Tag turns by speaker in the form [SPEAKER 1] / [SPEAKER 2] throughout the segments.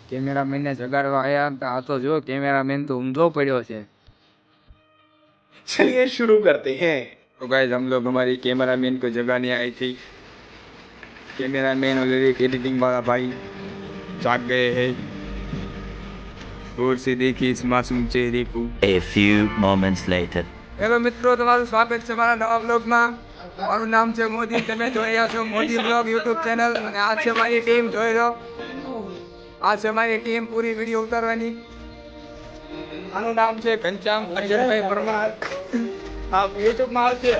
[SPEAKER 1] Cameraman ने जगाड़वा आया आ तो जो कैमरामैन तो ऊंधो पड़ो है।
[SPEAKER 2] चलिए शुरू करते हैं।
[SPEAKER 1] तो गाइस हम लोग हमारी कैमरामैन को जगाने आई थी। कैमरामैन और एडिटिंग वाला भाई जाग गए हैं। दूर से देखी इस मासूम चेहरे को।
[SPEAKER 3] A few moments later.
[SPEAKER 1] Hello मित्रों, તમારું સ્વાગત છે મારા નવા બ્લોગમાં। મારું નામ છે મોદી, તમે જોઈ રહ્યા છો મોદી બ્લોગ યુટ્યુબ ચેનલ અને આ છે મારી ટીમ, જોઈ લો આ છે મારી ટીમ પૂરી વિડીયો ઉતારવાની। આનું નામ છે ઘનશ્યામ અજયભાઈ પરમાર। આપ યુટ્યુબમાં આવશે,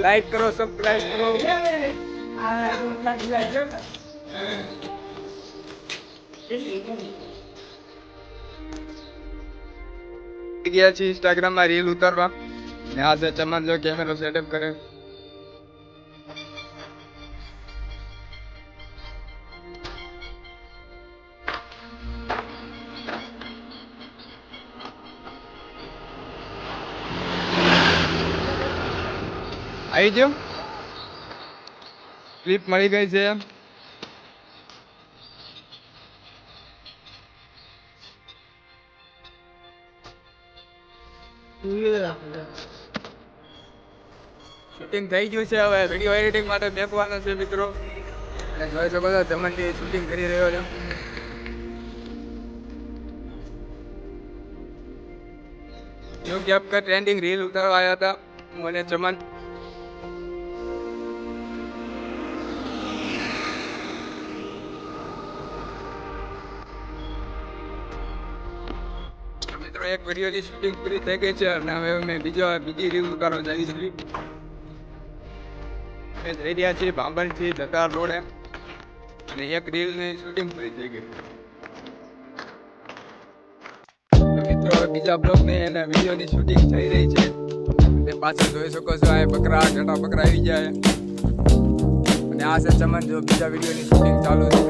[SPEAKER 1] લાઈક કરો, સબસ્ક્રાઇબ કરો। ગયા છે ઇન્સ્ટાગ્રામમાં રીલ ઉતારવા ને આ છે ચમન જો કેમેરો સેટઅપ કરે। આવી ગયો, ક્લિપ મળી ગઈ છે। શૂટિંગ થઈ ગયું છે, હવે વિડીયો એડિટિંગ માટે મેકવાનો છે મિત્રો। અને જોઈ શકો છો ચમનજી શૂટિંગ કરી રહ્યો છે। જો ગેપ કા ટ્રેન્ડિંગ રીલ ઉતારવા આવ્યા હતા હું અને ચમન। મિત્રો એક વિડીયોની શૂટિંગ પૂરી થઈ ગઈ છે અને હવે મેં બીજી રીલ ઉતારવા જઈ છું। મેં જઈ રહ્યા છીએ બાંબરથી દતાર રોડે અને એક રીલની શૂટિંગ પૂરી થઈ ગઈ। મિત્રો હવે બીજા બ્લોગની અને વિડીયોની શૂટિંગ થઈ રહી છે। તે પાછળ જોઈ શકો છો આ બકરા ઘણા બકરા આવી જાય અને આ છે ચમન, જો બીજા વિડીયોની શૂટિંગ ચાલુ છે।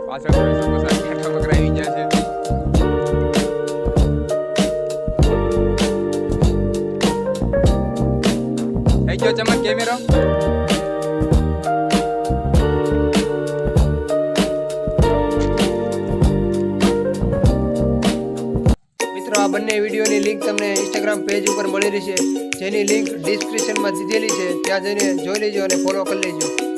[SPEAKER 1] પાછળ જોઈ શકો છો ઘણા બકરા આવી ગયા છે। થઈ ગયો ચમન કેમેરો।
[SPEAKER 4] મિત્રો આ બંને વિડીયોની લિંક તમને ઇન્સ્ટાગ્રામ પેજ ઉપર મળી રહેશે, જેની લિંક ડિસ્ક્રિપ્શનમાં દીધેલી છે, ત્યાં જઈને જોઈ લેજો અને ફોલો કરી લેજો।